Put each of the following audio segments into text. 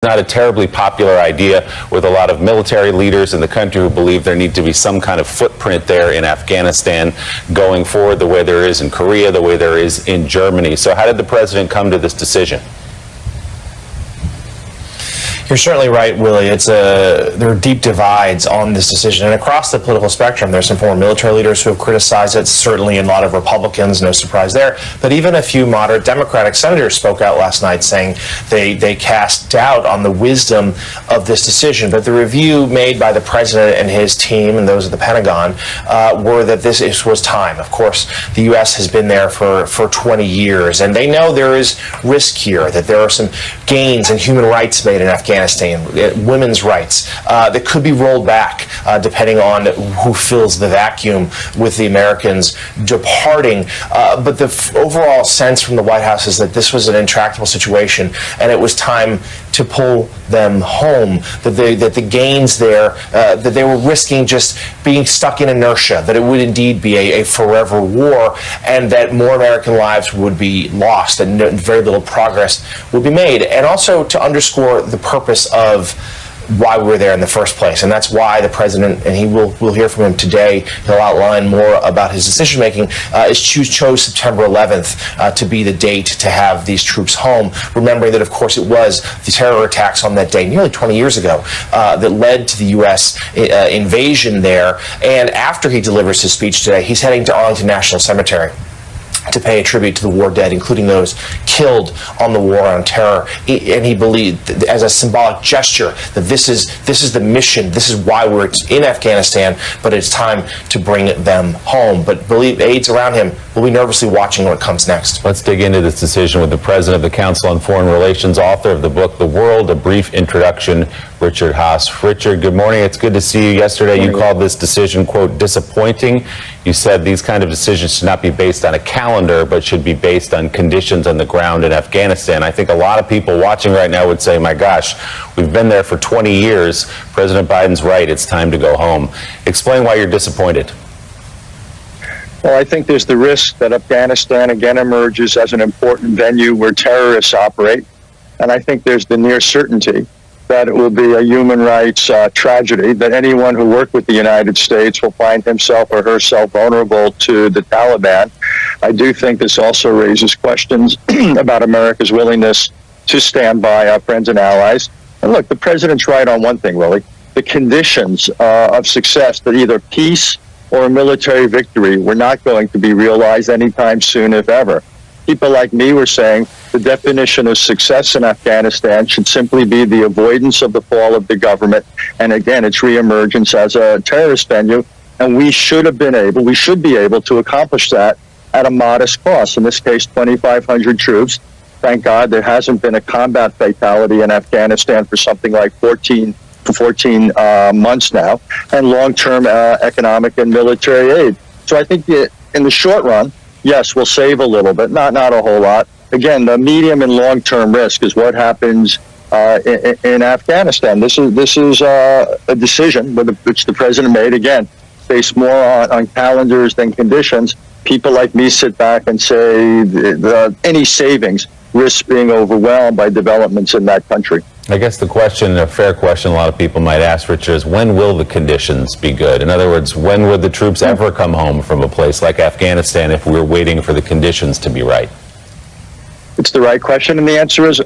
Not a terribly popular idea with a lot of military leaders in the country who believe there need to be some kind of footprint there in Afghanistan going forward, the way there is in Korea, the way there is in Germany. So how did the president come to this decision? You're certainly right, Willie. There are deep divides on this decision, and across the political spectrum, there's some former military leaders who have criticized it, certainly a lot of Republicans, no surprise there, but even a few moderate Democratic senators spoke out last night saying they cast doubt on the wisdom of this decision. But the review made by the president and his team and those at the Pentagon were that this was time. Of course, the U.S. has been there for 20 years, and they know there is risk here, that there are some gains in human rights made in Afghanistan, women's rights, that could be rolled back depending on who fills the vacuum with the Americans departing. But the overall sense from the White House is that this was an intractable situation and it was time to pull them home, that the gains there, that they were risking just being stuck in inertia, that it would indeed be a forever war, and that more American lives would be lost and very little progress would be made. And also to underscore the purpose of why we were there in the first place. And that's why the president, and we'll hear from him today, he'll outline more about his decision making, chose September 11th to be the date to have these troops home, remembering that of course it was the terror attacks on that day nearly 20 years ago that led to the U.S. invasion there. And after he delivers his speech today, he's heading to Arlington National Cemetery to pay a tribute to the war dead, including those killed on the war on terror. And he believed, as a symbolic gesture, that this is the mission, this is why we're in Afghanistan, but it's time to bring them home. But believe aides around him will be nervously watching what comes next. Let's dig into this decision with the president of the Council on Foreign Relations, author of the book The World, A Brief Introduction, Richard Haass. Richard, good morning. It's good to see you. Yesterday you called this decision, quote, disappointing. You said these kind of decisions should not be based on a calendar, but should be based on conditions on the ground in Afghanistan. I think a lot of people watching right now would say, my gosh, we've been there for 20 years. President Biden's right. It's time to go home. Explain why you're disappointed. Well, I think there's the risk that Afghanistan again emerges as an important venue where terrorists operate. And I think there's the near certainty that it will be a human rights tragedy, that anyone who worked with the United States will find himself or herself vulnerable to the Taliban. I do think this also raises questions about America's willingness to stand by our friends and allies. And look, the president's right on one thing, Willie. The conditions of success, that either peace or a military victory, were not going to be realized anytime soon, if ever. People like me were saying the definition of success in Afghanistan should simply be the avoidance of the fall of the government, and again, its reemergence as a terrorist venue. And we should be able to accomplish that at a modest cost. In this case, 2,500 troops. Thank God there hasn't been a combat fatality in Afghanistan for something like 14 months now, and long-term economic and military aid. So I think in the short run, yes, we'll save a little bit, not a whole lot. Again, the medium and long-term risk is what happens in Afghanistan. This is a decision which the president made, again, based more on calendars than conditions. People like me sit back and say any savings risks being overwhelmed by developments in that country. I guess the question, a fair question a lot of people might ask, Richard, is when will the conditions be good? In other words, when would the troops ever come home from a place like Afghanistan if we were waiting for the conditions to be right? It's the right question, and the answer is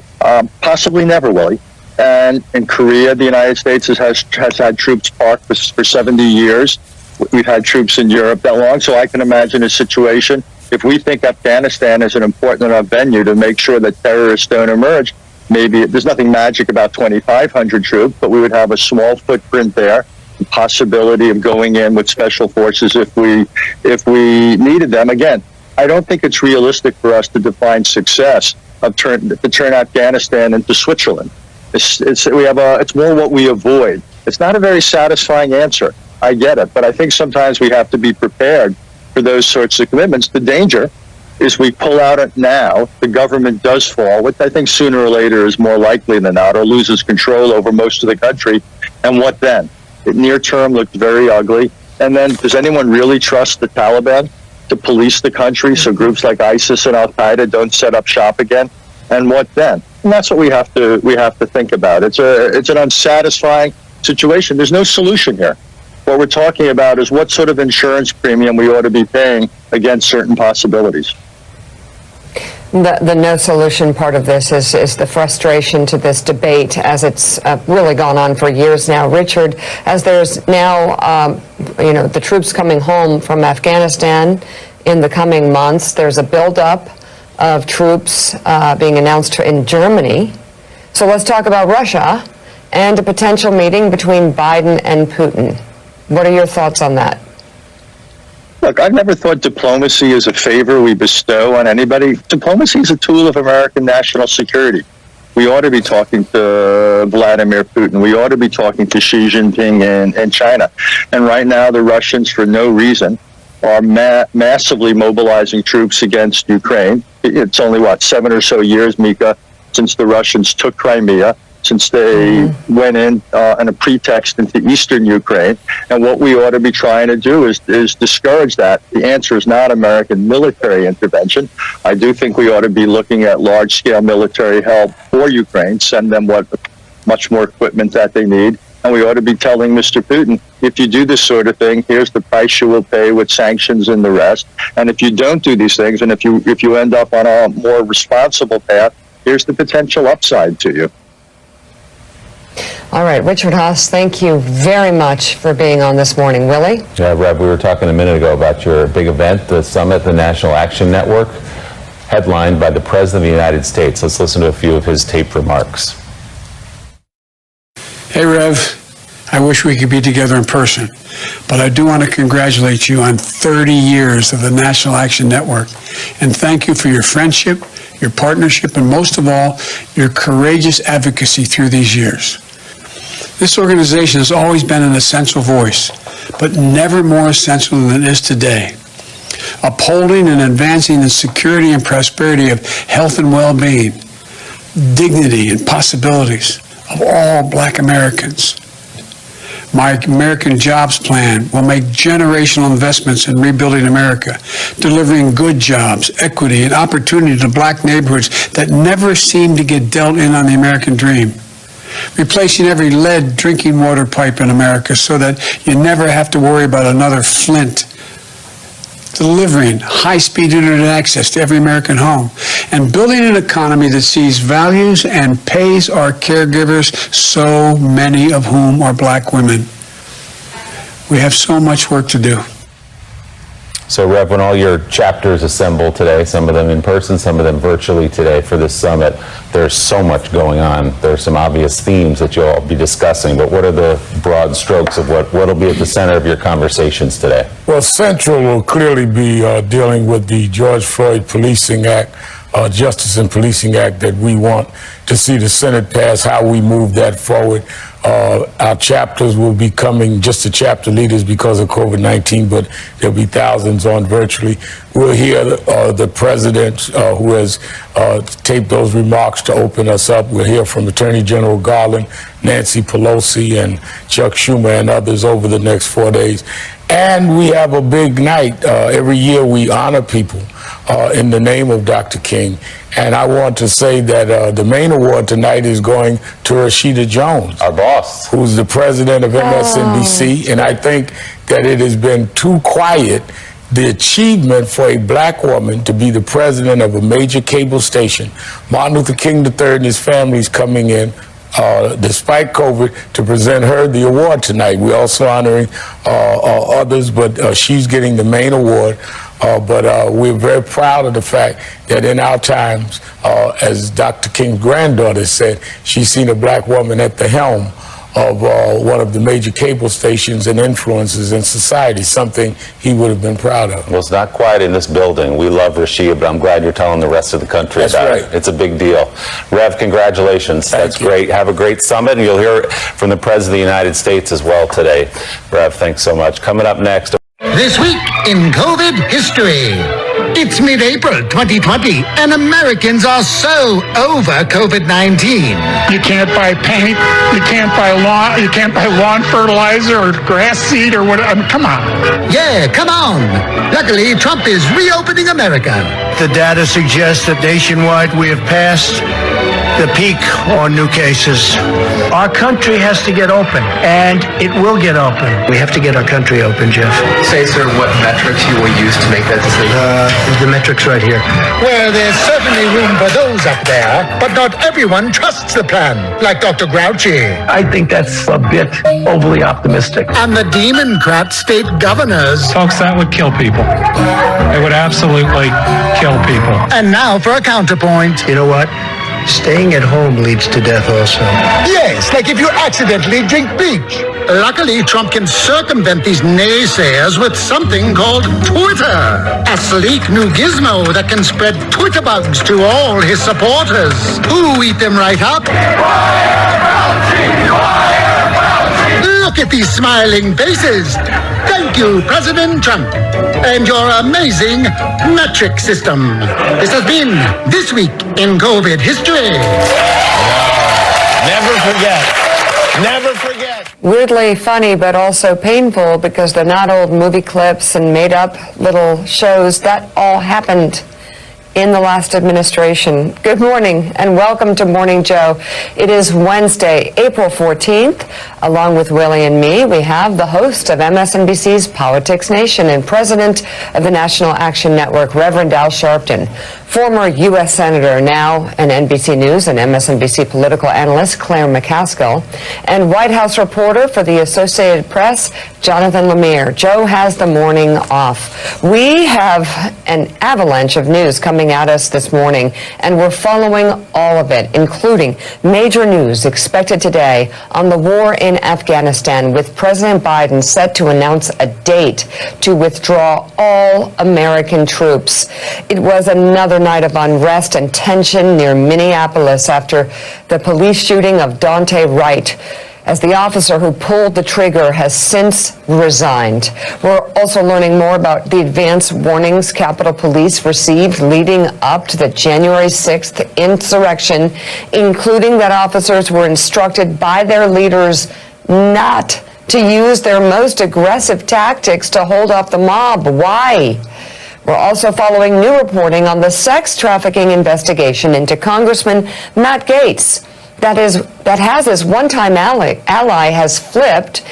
possibly never, Willie. And in Korea, the United States has had troops parked for 70 years. We've had troops in Europe that long, so I can imagine a situation, if we think Afghanistan is an important enough venue to make sure that terrorists don't emerge, maybe there's nothing magic about 2,500 troops, but we would have a small footprint there, the possibility of going in with special forces if we needed them. Again, I don't think it's realistic for us to define success to turn Afghanistan into Switzerland. It's more what we avoid. It's not a very satisfying answer. I get it, but I think sometimes we have to be prepared for those sorts of commitments. The danger is we pull out it now, the government does fall, which I think sooner or later is more likely than not, or loses control over most of the country. And what then? It near term looks very ugly. And then does anyone really trust the Taliban to police the country so groups like ISIS and Al-Qaeda don't set up shop again? And what then? And that's what we have to think about. It's an unsatisfying situation. There's no solution here. What we're talking about is what sort of insurance premium we ought to be paying against certain possibilities. The no solution part of this is the frustration to this debate as it's really gone on for years now. Richard, as there's now, the troops coming home from Afghanistan in the coming months, there's a buildup of troops being announced in Germany. So let's talk about Russia and a potential meeting between Biden and Putin. What are your thoughts on that? Look, I've never thought diplomacy is a favor we bestow on anybody. Diplomacy is a tool of American national security. We ought to be talking to Vladimir Putin. We ought to be talking to Xi Jinping in China. And right now, the Russians, for no reason, are massively mobilizing troops against Ukraine. It's only, 7 or so years, Mika, since the Russians took Crimea, since they went in on a pretext into eastern Ukraine. And what we ought to be trying to do is discourage that. The answer is not American military intervention. I do think we ought to be looking at large-scale military help for Ukraine, send them much more equipment that they need. And we ought to be telling Mr. Putin, if you do this sort of thing, here's the price you will pay with sanctions and the rest. And if you don't do these things, and if you end up on a more responsible path, here's the potential upside to you. All right, Richard Haass, thank you very much for being on this morning. Willie? Yeah, Rev, we were talking a minute ago about your big event, the summit, the National Action Network, headlined by the President of the United States. Let's listen to a few of his taped remarks. Hey, Rev, I wish we could be together in person, but I do want to congratulate you on 30 years of the National Action Network, and thank you for your friendship, your partnership, and most of all, your courageous advocacy through these years. This organization has always been an essential voice, but never more essential than it is today. Upholding and advancing the security and prosperity of health and well-being, dignity and possibilities of all Black Americans. My American Jobs Plan will make generational investments in rebuilding America, delivering good jobs, equity, and opportunity to Black neighborhoods that never seem to get dealt in on the American dream. Replacing every lead drinking water pipe in America so that you never have to worry about another Flint. Delivering high-speed internet access to every American home, and building an economy that sees values and pays our caregivers, so many of whom are Black women. We have so much work to do. So, Rev, when all your chapters assemble today, some of them in person, some of them virtually today for this summit, there's so much going on. There's some obvious themes that you'll all be discussing, but what are the broad strokes of what'll be at the center of your conversations today? Well, Central will clearly be dealing with the George Floyd Policing Act, Justice and Policing Act that we want to see the Senate pass, how we move that forward. Our chapters will be coming, just the chapter leaders because of COVID-19, but there'll be thousands on virtually. We'll hear the president who has taped those remarks to open us up. We'll hear from Attorney General Garland, Nancy Pelosi, and Chuck Schumer and others over the next 4 days. And we have a big night. Every year we honor people in the name of Dr. King. And I want to say that the main award tonight is going to Rashida Jones, Our boss. who's the president of MSNBC. And I think that it has been too quiet, the achievement for a Black woman to be the president of a major cable station. Martin Luther King III and his family is coming in, despite COVID, to present her the award tonight. We're also honoring others, but she's getting the main award. But we're very proud of the fact that in our times, as Dr. King's granddaughter said, she's seen a Black woman at the helm of one of the major cable stations and influences in society, something he would have been proud of. Well, it's not quiet in this building. We love Rashida, but I'm glad you're telling the rest of the country That's about right. it. It's a big deal. Rev, congratulations. That's you. great. Have a great summit, and you'll hear from the President of the United States as well today. Rev, thanks so much. Coming up next. This week in COVID history. It's mid-April 2020, and Americans are so over COVID-19. You can't buy paint, you can't buy lawn fertilizer or grass seed or whatever. I mean, come on. Yeah, come on. Luckily, Trump is reopening America. The data suggests that nationwide we have passed the peak on new cases. Our country has to get open, and it will get open. We have to get our country open, Jeff. Say, sir, what metrics you will use to make that decision? The metrics right here. Well, there's certainly room for those up there, but not everyone trusts the plan, like Dr. Grouchy. I think that's a bit overly optimistic. And the Democrat state governors. Folks, that would kill people. It would absolutely kill people. And now for a counterpoint. You know what? Staying at home leads to death also. Yes, like if you accidentally drink bleach. Luckily, Trump can circumvent these naysayers with something called Twitter. A sleek new gizmo that can spread Twitter bugs to all his supporters, who eat them right up. Look at these smiling faces. Thank you, President Trump, and your amazing metric system. This has been This Week in COVID History. Never forget. Never forget. Weirdly funny, but also painful because they're not old movie clips and made up little shows. That all happened in the last administration. Good morning and welcome to Morning Joe. It is Wednesday, April 14th. Along with Willie and me, we have the host of MSNBC's Politics Nation and president of the National Action Network, Reverend Al Sharpton, former U.S. Senator, now an NBC News and MSNBC political analyst, Claire McCaskill, and White House reporter for the Associated Press, Jonathan Lemire. Joe has the morning off. We have an avalanche of news coming at us this morning, and we're following all of it, including major news expected today on the war in Afghanistan, with President Biden set to announce a date to withdraw all American troops. It was another night of unrest and tension near Minneapolis after the police shooting of Daunte Wright, as the officer who pulled the trigger has since resigned. We're also learning more about the advance warnings Capitol Police received leading up to the January 6th insurrection, including that officers were instructed by their leaders not to use their most aggressive tactics to hold off the mob. Why? We're also following new reporting on the sex trafficking investigation into Congressman Matt Gaetz. That has his one-time ally has flipped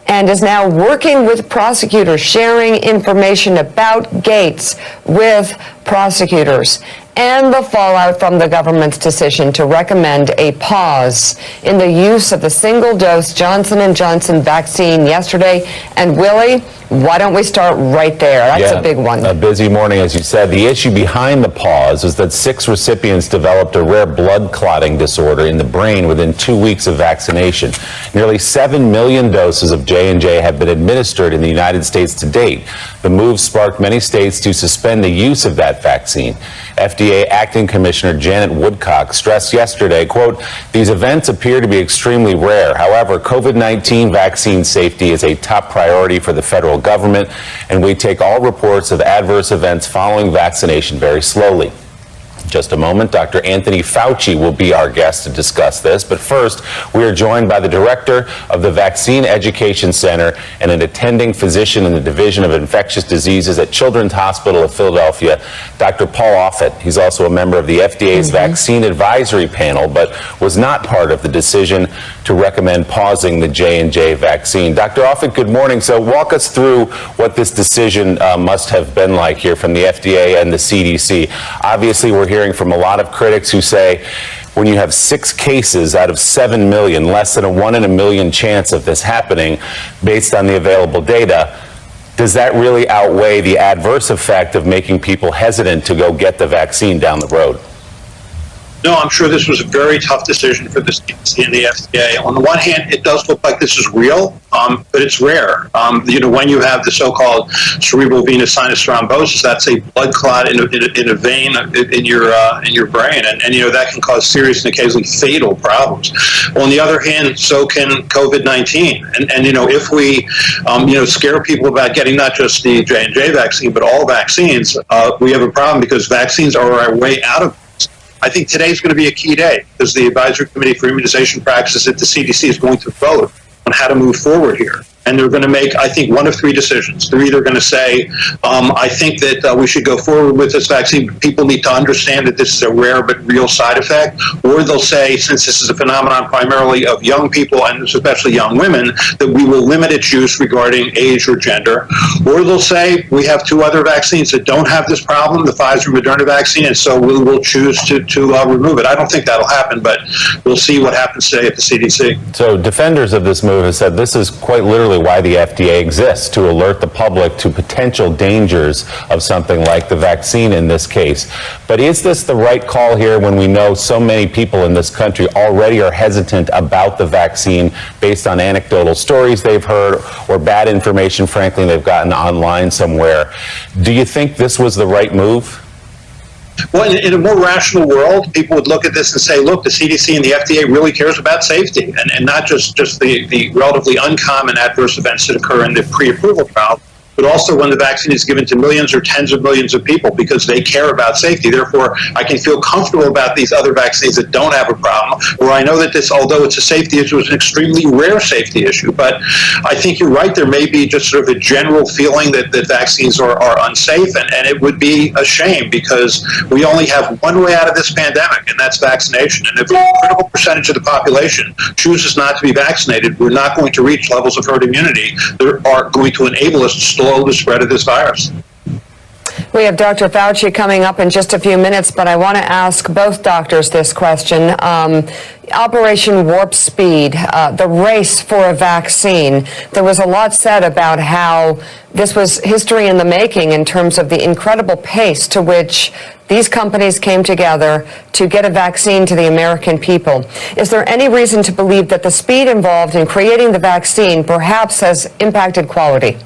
and is now working with prosecutors, sharing information about Gaetz with prosecutors, and the fallout from the government's decision to recommend a pause in the use of the single-dose Johnson & Johnson vaccine yesterday. And Willie, why don't we start right there? That's a big one. A busy morning, as you said. The issue behind the pause is that 6 recipients developed a rare blood clotting disorder in the brain within 2 weeks of vaccination. Nearly 7 million doses of J&J have been administered in the United States to date. The move sparked many states to suspend the use of that vaccine. FDA Acting Commissioner Janet Woodcock stressed yesterday, quote, "These events appear to be extremely rare. However, COVID-19 vaccine safety is a top priority for the federal government, and we take all reports of adverse events following vaccination very slowly." In just a moment, Dr. Anthony Fauci will be our guest to discuss this. But first, we are joined by the director of the Vaccine Education Center and an attending physician in the Division of Infectious Diseases at Children's Hospital of Philadelphia, Dr. Paul Offit. He's also a member of the FDA's Vaccine Advisory Panel, but was not part of the decision to recommend pausing the J&J vaccine. Dr. Offit, good morning. So walk us through what this decision must have been like here from the FDA and the CDC. Obviously, we're hearing from a lot of critics who say when you have 6 cases out of 7 million, less than a 1 in a million chance of this happening based on the available data, does that really outweigh the adverse effect of making people hesitant to go get the vaccine down the road? No, I'm sure this was a very tough decision for the CDC and the FDA. On the one hand, it does look like this is real, but it's rare. When you have the so-called cerebral venous sinus thrombosis, that's a blood clot in a vein in your brain, and that can cause serious and occasionally fatal problems. On the other hand, so can COVID-19, and if we scare people about getting not just the J&J vaccine but all vaccines, we have a problem because vaccines are our way out of. I think today's going to be a key day because the Advisory Committee for Immunization Practices at the CDC is going to vote on how to move forward here. and they're going to make, I think, one of three decisions. They're either going to say, I think that we should go forward with this vaccine. People need to understand that this is a rare but real side effect. Or they'll say, since this is a phenomenon primarily of young people and especially young women, that we will limit its use regarding age or gender. Or they'll say, we have two other vaccines that don't have this problem, the Pfizer and Moderna vaccine, and so we'll choose to remove it. I don't think that'll happen, but we'll see what happens today at the CDC. So defenders of this move have said this is quite literally why the FDA exists, to alert the public to potential dangers of something like the vaccine in this case. But is this the right call here when we know so many people in this country already are hesitant about the vaccine based on anecdotal stories they've heard or bad information, frankly, they've gotten online somewhere? Do you think this was the right move? Well, in a more rational world, people would look at this and say, look, the CDC and the FDA really cares about safety and not just the relatively uncommon adverse events that occur in the pre-approval trial, but also when the vaccine is given to millions or tens of millions of people because they care about safety. Therefore, I can feel comfortable about these other vaccines that don't have a problem, where I know that this, although it's a safety issue, is an extremely rare safety issue. But I think you're right, there may be just sort of a general feeling that vaccines are unsafe, and it would be a shame because we only have one way out of this pandemic, and that's vaccination. And if a critical percentage of the population chooses not to be vaccinated, we're not going to reach levels of herd immunity that are going to enable us to slow the spread of this virus. We have Dr. Fauci coming up in just a few minutes, but I want to ask both doctors this question. Operation Warp Speed, the race for a vaccine. There was a lot said about how this was history in the making in terms of the incredible pace to which these companies came together to get a vaccine to the American people. Is there any reason to believe that the speed involved in creating the vaccine perhaps has impacted quality?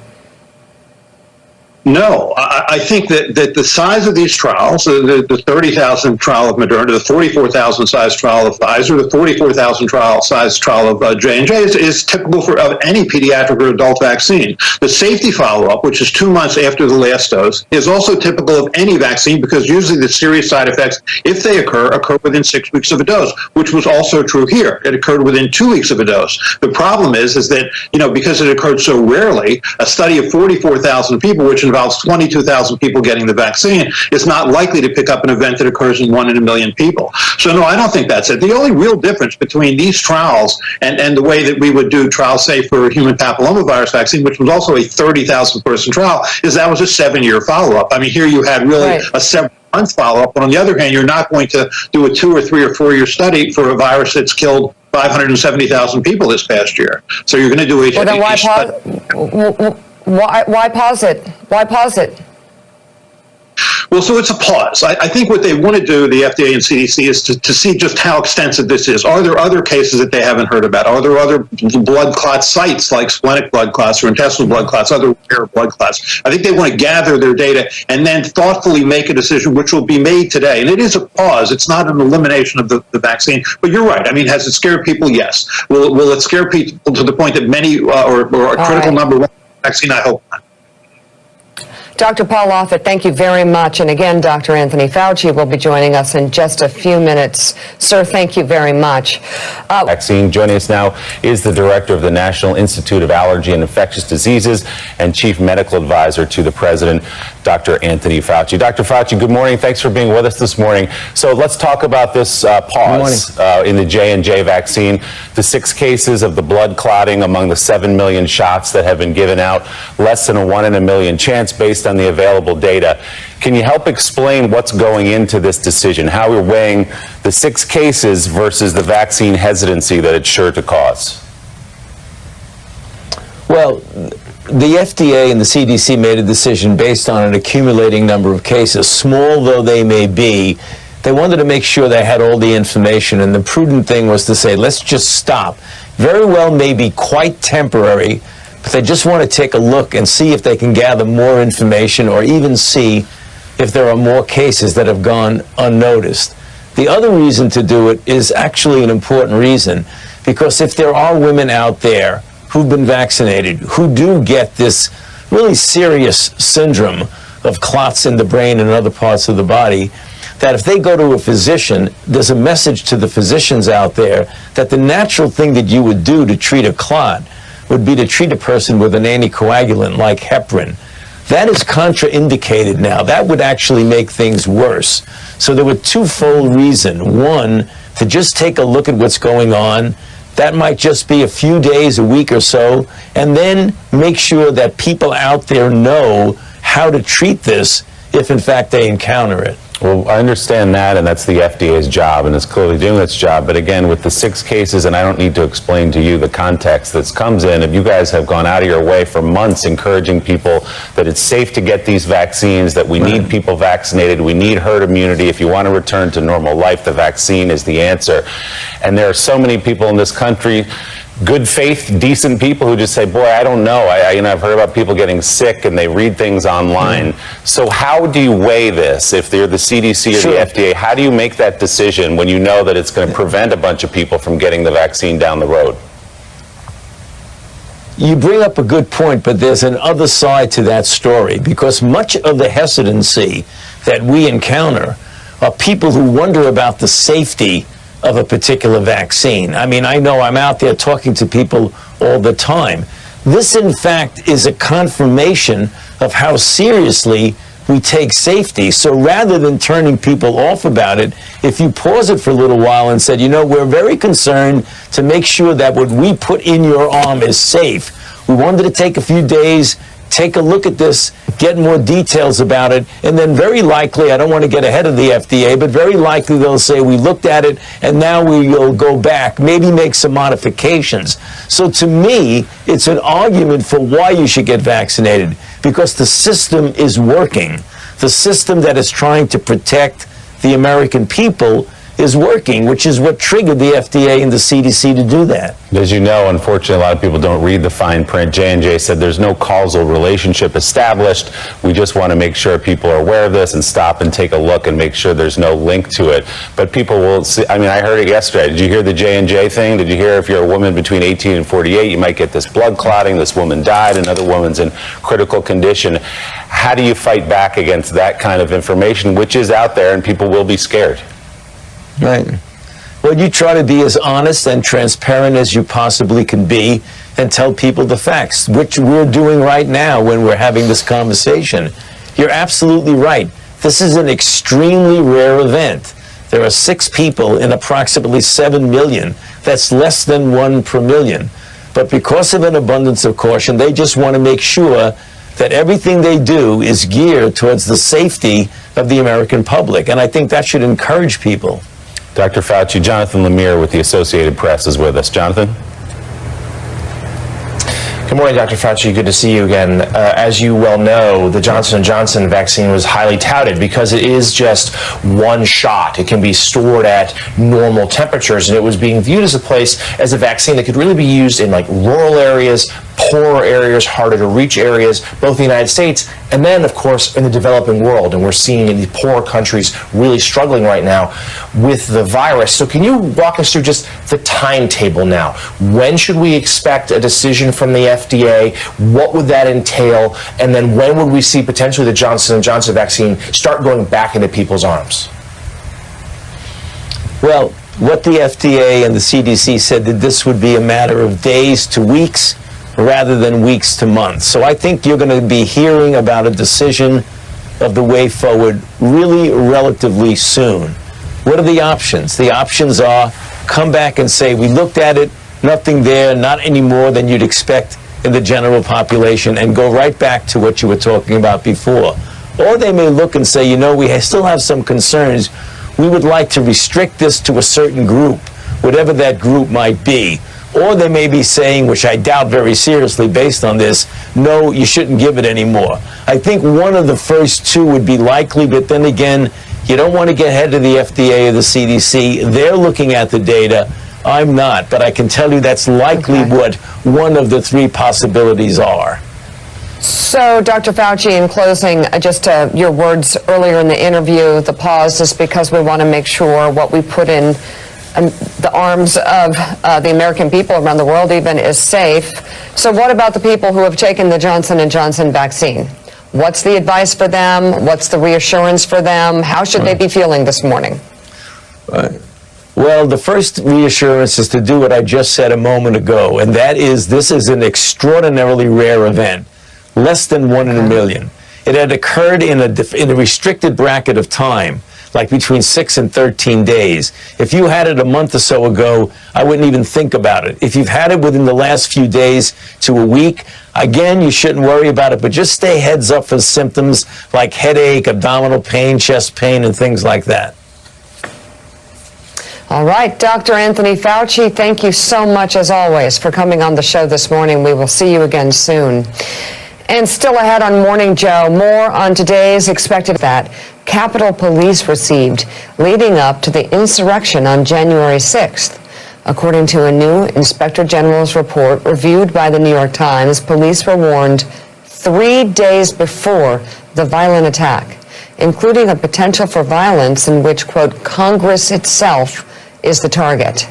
No, I think that the size of these trials, the 30,000 trial of Moderna, the 44,000 size trial of Pfizer, the 44,000 size trial of J&J is typical of any pediatric or adult vaccine. The safety follow-up, which is 2 months after the last dose, is also typical of any vaccine because usually the serious side effects, if they occur within 6 weeks of a dose, which was also true here. It occurred within 2 weeks of a dose. The problem is that, because it occurred so rarely, a study of 44,000 people, which involves 22,000 people getting the vaccine, is not likely to pick up an event that occurs in 1 in a million people. So no, I don't think that's it. The only real difference between these trials and the way that we would do trials, say, for human papillomavirus vaccine, which was also a 30,000 person trial, is that was a 7-year follow-up. I mean, here you had really a 7-month follow-up, but on the other hand, you're not going to do a 2 or 3 or 4 year study for a virus that's killed 570,000 people this past year. So you're going to do Well, then why pause it? Why pause it? Well, so it's a pause. I think what they want to do, the FDA and CDC, is to see just how extensive this is. Are there other cases that they haven't heard about? Are there other blood clot sites like splenic blood clots or intestinal blood clots, other rare blood clots? I think they want to gather their data and then thoughtfully make a decision, which will be made today. And it is a pause. It's not an elimination of the vaccine. But you're right. I mean, has it scared people? Yes. Will it scare people to the point that many or a critical number want vaccine? I hope not. Dr. Paul Offit, thank you very much. And again, Dr. Anthony Fauci will be joining us in just a few minutes. Sir, thank you very much. Vaccine. Joining us now is the director of the National Institute of Allergy and Infectious Diseases and chief medical advisor to the president, Dr. Anthony Fauci. Dr. Fauci, good morning. Thanks for being with us this morning. So let's talk about this pause in the J&J vaccine. The 6 cases of the blood clotting among the 7 million shots that have been given out, less than a 1 in a million chance based on the available data. Can you help explain what's going into this decision, how we're weighing the 6 cases versus the vaccine hesitancy that it's sure to cause? Well, the FDA and the CDC made a decision based on an accumulating number of cases. Small though they may be, they wanted to make sure they had all the information, and the prudent thing was to say, let's just stop. Very well may be quite temporary, but they just want to take a look and see if they can gather more information or even see if there are more cases that have gone unnoticed. The other reason to do it is actually an important reason, because if there are women out there who've been vaccinated who do get this really serious syndrome of clots in the brain and other parts of the body, that if they go to a physician, there's a message to the physicians out there that the natural thing that you would do to treat a clot would be to treat a person with an anticoagulant like heparin. That is contraindicated now. That would actually make things worse. So there were twofold reason. One, to just take a look at what's going on. That might just be a few days, a week or so, and then make sure that people out there know how to treat this if in fact they encounter it. Well, I understand that, and that's the FDA's job, and it's clearly doing its job. But again, with the 6 cases, and I don't need to explain to you the context that comes in, if you guys have gone out of your way for months encouraging people that it's safe to get these vaccines, that we need people vaccinated, we need herd immunity. If you want to return to normal life, the vaccine is the answer. And there are so many people in this country, good faith, decent people who just say, boy, I don't know. I've heard about people getting sick and they read things online. So how do you weigh this? If they're the CDC or the FDA, how do you make that decision when you know that it's going to prevent a bunch of people from getting the vaccine down the road? You bring up a good point, but there's an other side to that story, because much of the hesitancy that we encounter are people who wonder about the safety of a particular vaccine. I mean, I know I'm out there talking to people all the time. This, in fact, is a confirmation of how seriously we take safety. So rather than turning people off about it, if you pause it for a little while and said, you know, we're very concerned to make sure that what we put in your arm is safe. We wanted to take a few days, take a look at this, get more details about it, and then very likely, I don't want to get ahead of the FDA, but very likely they'll say, we looked at it, and now we will go back, maybe make some modifications. So to me, it's an argument for why you should get vaccinated, because the system is working. The system that is trying to protect the American people is working, which is what triggered the FDA and the CDC to do that. As you know, unfortunately, a lot of people don't read the fine print. J&J said there's no causal relationship established. We just want to make sure people are aware of this and stop and take a look and make sure there's no link to it. But people will see, I mean, I heard it yesterday. Did you hear the J&J thing? Did you hear if you're a woman between 18 and 48, you might get this blood clotting, this woman died, another woman's in critical condition. How do you fight back against that kind of information, which is out there, and people will be scared? Right. Well, you try to be as honest and transparent as you possibly can be and tell people the facts, which we're doing right now when we're having this conversation. You're absolutely right. This is an extremely rare event. There are 6 people in approximately 7 million. That's less than 1 per million. But because of an abundance of caution, they just want to make sure that everything they do is geared towards the safety of the American public. And I think that should encourage people. Dr. Fauci, Jonathan Lemire with the Associated Press is with us. Jonathan? Good morning, Dr. Fauci. Good to see you again. As you well know, the Johnson & Johnson vaccine was highly touted because it is just one shot. It can be stored at normal temperatures, and it was being viewed as a vaccine that could really be used in like rural areas, poorer areas, harder to reach areas, both in the United States and then, of course, in the developing world. And we're seeing in the poorer countries really struggling right now with the virus. So can you walk us through just the timetable now? When should we expect a decision from the FDA? What would that entail? And then when would we see potentially the Johnson & Johnson vaccine start going back into people's arms? Well, what the FDA and the CDC said that this would be a matter of days to weeks rather than weeks to months. So I think you're going to be hearing about a decision of the way forward really relatively soon. What are the options? The options are come back and say, we looked at it, nothing there, not any more than you'd expect in the general population, and go right back to what you were talking about before. Or they may look and say, you know, we still have some concerns. We would like to restrict this to a certain group, whatever that group might be. Or they may be saying, which I doubt very seriously based on this, no, you shouldn't give it anymore. I think one of the first two would be likely, but then again, you don't want to get ahead of the FDA or the CDC. They're looking at the data. I'm not, but I can tell you that's likely what one of the 3 possibilities are. So, Dr. Fauci, in closing, just your words earlier in the interview, the pause is because we want to make sure what we put in the arms of the American people around the world even is safe. So what about the people who have taken the Johnson & Johnson vaccine? What's the advice for them? What's the reassurance for them? How should they be feeling this morning? Well, Well, the first reassurance is to do what I just said a moment ago, and that is this is an extraordinarily rare event, less than 1 in a million. It had occurred in a restricted bracket of time, like between 6 and 13 days. If you had it a month or so ago, I wouldn't even think about it. If you've had it within the last few days to a week, again, you shouldn't worry about it, but just stay heads up for symptoms like headache, abdominal pain, chest pain, and things like that. All right, Dr. Anthony Fauci, thank you so much, as always, for coming on the show this morning. We will see you again soon. And still ahead on Morning Joe, more on today's expected that Capitol Police received leading up to the insurrection on January 6th. According to a new Inspector General's report reviewed by the New York Times, police were warned 3 days before the violent attack, including a potential for violence in which, quote, Congress itself is the target.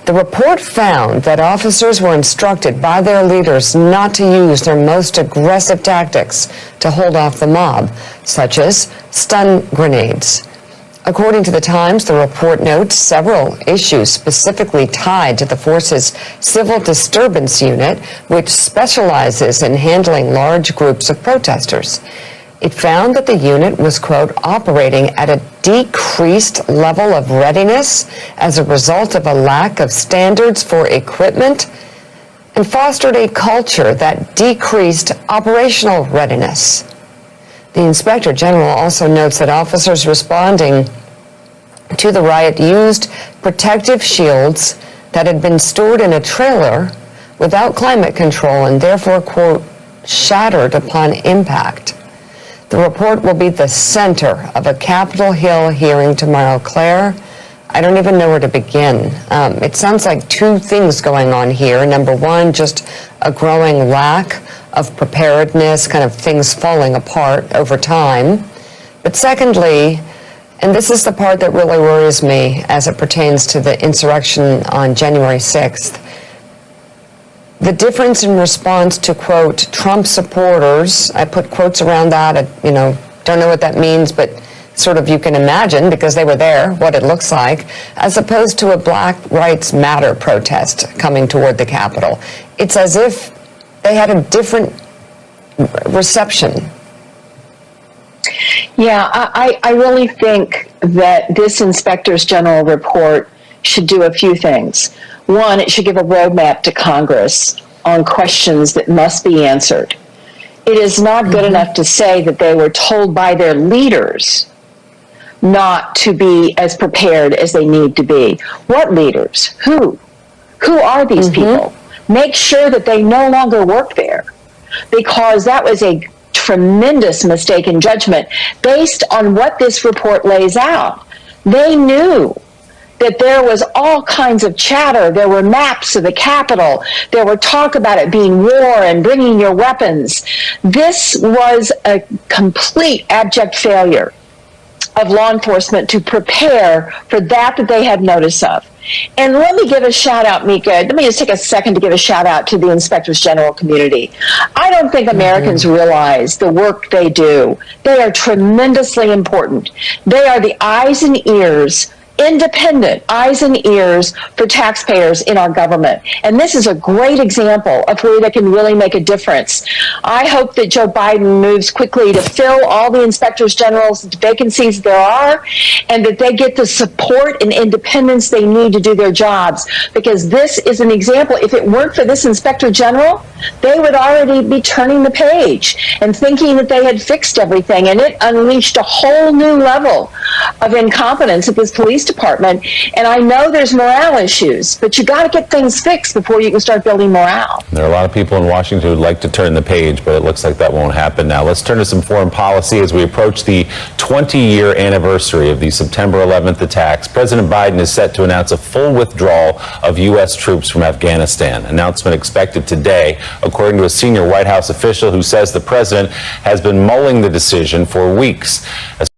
The report found that officers were instructed by their leaders not to use their most aggressive tactics to hold off the mob, such as stun grenades. According to the Times, the report notes several issues specifically tied to the force's Civil Disturbance Unit, which specializes in handling large groups of protesters. It found that the unit was, quote, operating at a decreased level of readiness as a result of a lack of standards for equipment, and fostered a culture that decreased operational readiness. The Inspector General also notes that officers responding to the riot used protective shields that had been stored in a trailer without climate control and therefore, quote, shattered upon impact. The report will be the center of a Capitol Hill hearing tomorrow. Claire, I don't even know where to begin. It sounds like two things going on here. Number one, just a growing lack of preparedness, kind of things falling apart over time. But secondly, and this is the part that really worries me as it pertains to the insurrection on January 6th, the difference in response to, quote, Trump supporters, I put quotes around that, don't know what that means, but sort of you can imagine, because they were there, what it looks like, as opposed to a Black Lives Matter protest coming toward the Capitol. It's as if they had a different reception. Yeah, I really think that this Inspector's General report should do a few things. One, it should give a roadmap to Congress on questions that must be answered. It is not good enough to say that they were told by their leaders not to be as prepared as they need to be. What leaders? Who? Who are these people? Make sure that they no longer work there, because that was a tremendous mistake in judgment based on what this report lays out. They knew that there was all kinds of chatter. There were maps of the Capitol. There were talk about it being war and bringing your weapons. This was a complete abject failure of law enforcement to prepare for that they had notice of. And let me give a shout out, Mika. Let me just take a second to give a shout out to the Inspectors General community. I don't think Americans realize the work they do. They are tremendously important. They are the eyes and ears, independent eyes and ears for taxpayers in our government. And this is a great example of where they can really make a difference. I hope that Joe Biden moves quickly to fill all the inspectors general's vacancies there are, and that they get the support and independence they need to do their jobs. Because this is an example. If it weren't for this inspector general, they would already be turning the page and thinking that they had fixed everything. And it unleashed a whole new level of incompetence at this police department. And I know there's morale issues, but you got to get things fixed before you can start building morale. There are a lot of people in Washington who'd like to turn the page, but it looks like that won't happen now. Let's turn to some foreign policy as we approach the 20-year anniversary of the September 11th attacks. President Biden is set to announce a full withdrawal of U.S. troops from Afghanistan. Announcement expected today, according to a senior White House official who says the president has been mulling the decision for weeks.